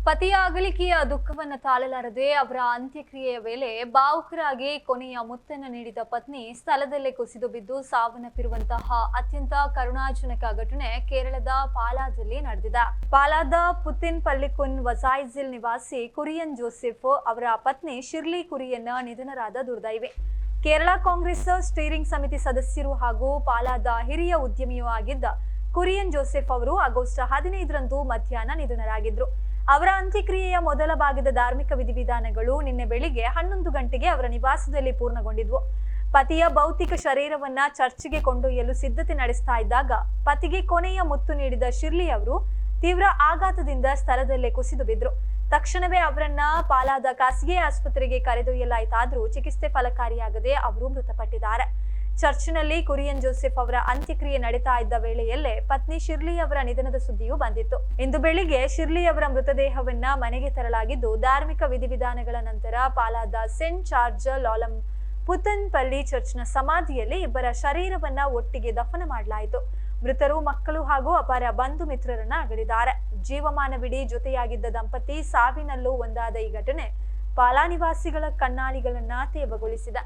ಪತಿಯ ಅಗಲಿಕೆಯ ದುಃಖವನ್ನು ತಾಳಲಾರದೆ ಅವರ ಅಂತ್ಯಕ್ರಿಯೆಯ ವೇಳೆ ಭಾವುಕರಾಗಿ ಕೊನೆಯ ಮುತ್ತನ್ನು ನೀಡಿದ ಪತ್ನಿ ಸ್ಥಳದಲ್ಲೇ ಕುಸಿದು ಬಿದ್ದು ಸಾವನ್ನಪ್ಪಿರುವಂತಹ ಅತ್ಯಂತ ಕರುಣಾಜನಕ ಘಟನೆ ಕೇರಳದ ಪಾಲಾದಲ್ಲಿ ನಡೆದಿದೆ. ಪಾಲಾದ ಪುತ್ತಿನ್ ಪಳ್ಳಿಕುನ್ ವಜಾಯಿಜಿಲ್ ನಿವಾಸಿ ಕುರಿಯನ್ ಜೋಸೆಫ್ ಅವರ ಪತ್ನಿ ಶಿರ್ಲಿ ಕುರಿಯನ್ ನಿಧನರಾದ ದುರ್ದೈವಿ. ಕೇರಳ ಕಾಂಗ್ರೆಸ್ ಸ್ಟೀರಿಂಗ್ ಸಮಿತಿ ಸದಸ್ಯರು ಹಾಗೂ ಪಾಲಾದ ಹಿರಿಯ ಉದ್ಯಮಿಯೂ ಆಗಿದ್ದ ಕುರಿಯನ್ ಜೋಸೆಫ್ ಅವರು ಆಗಸ್ಟ್ 15ರಂದು ಮಧ್ಯಾಹ್ನ ನಿಧನರಾಗಿದ್ರು. ಅವರ ಅಂತ್ಯಕ್ರಿಯೆಯ ಮೊದಲ ಭಾಗದ ಧಾರ್ಮಿಕ ವಿಧಿವಿಧಾನಗಳು ನಿನ್ನೆ ಬೆಳಿಗ್ಗೆ 11 ಗಂಟೆಗೆ ಅವರ ನಿವಾಸದಲ್ಲಿ ಪೂರ್ಣಗೊಂಡಿದ್ವು. ಪತಿಯ ಭೌತಿಕ ಶರೀರವನ್ನ ಚರ್ಚ್ಗೆ ಕೊಂಡೊಯ್ಯಲು ಸಿದ್ಧತೆ ನಡೆಸ್ತಾ ಇದ್ದಾಗ ಪತಿಗೆ ಕೊನೆಯ ಮುತ್ತು ನೀಡಿದ ಶಿರ್ಲಿ ಅವರು ತೀವ್ರ ಆಘಾತದಿಂದ ಸ್ಥಳದಲ್ಲೇ ಕುಸಿದು ಬಿದ್ರು. ತಕ್ಷಣವೇ ಅವರನ್ನ ಪಾಲಾದ ಖಾಸಗಿ ಆಸ್ಪತ್ರೆಗೆ ಕರೆದೊಯ್ಯಲಾಯಿತಾದ್ರೂ ಚಿಕಿತ್ಸೆ ಫಲಕಾರಿಯಾಗದೆ ಅವರು ಮೃತಪಟ್ಟಿದ್ದಾರೆ. ಚರ್ಚ್ನಲ್ಲಿ ಕುರಿಯನ್ ಜೋಸೆಫ್ ಅವರ ಅಂತ್ಯಕ್ರಿಯೆ ನಡೀತಾ ಇದ್ದ ವೇಳೆಯಲ್ಲೇ ಪತ್ನಿ ಶಿರ್ಲಿ ಅವರ ನಿಧನದ ಸುದ್ದಿಯೂ ಬಂದಿತ್ತು. ಇಂದು ಬೆಳಿಗ್ಗೆ ಶಿರ್ಲಿ ಅವರ ಮೃತದೇಹವನ್ನ ಮನೆಗೆ ತರಲಾಗಿದ್ದು, ಧಾರ್ಮಿಕ ವಿಧಿವಿಧಾನಗಳ ನಂತರ ಪಾಲಾದ ಸೆಂಟ್ ಜಾರ್ಜ್ ಲಾಲಂ ಪುತ್ತನ್ ಪಳ್ಳಿ ಚರ್ಚ್ನ ಸಮಾಧಿಯಲ್ಲಿ ಇಬ್ಬರ ಶರೀರವನ್ನ ಒಟ್ಟಿಗೆ ದಫನ ಮಾಡಲಾಯಿತು. ಮೃತರು ಮಕ್ಕಳು ಹಾಗೂ ಅಪಾರ ಬಂಧು ಮಿತ್ರರನ್ನ ಅಗಲಿದ್ದಾರೆ. ಜೀವಮಾನವಿಡೀ ಜೊತೆಯಾಗಿದ್ದ ದಂಪತಿ ಸಾವಿನಲ್ಲೂ ಒಂದಾದ ಈ ಘಟನೆ ಪಾಲಾ ನಿವಾಸಿಗಳ ಕಣ್ಣಾಲಿಗಳನ್ನ ತೇವಗೊಳಿಸಿದೆ.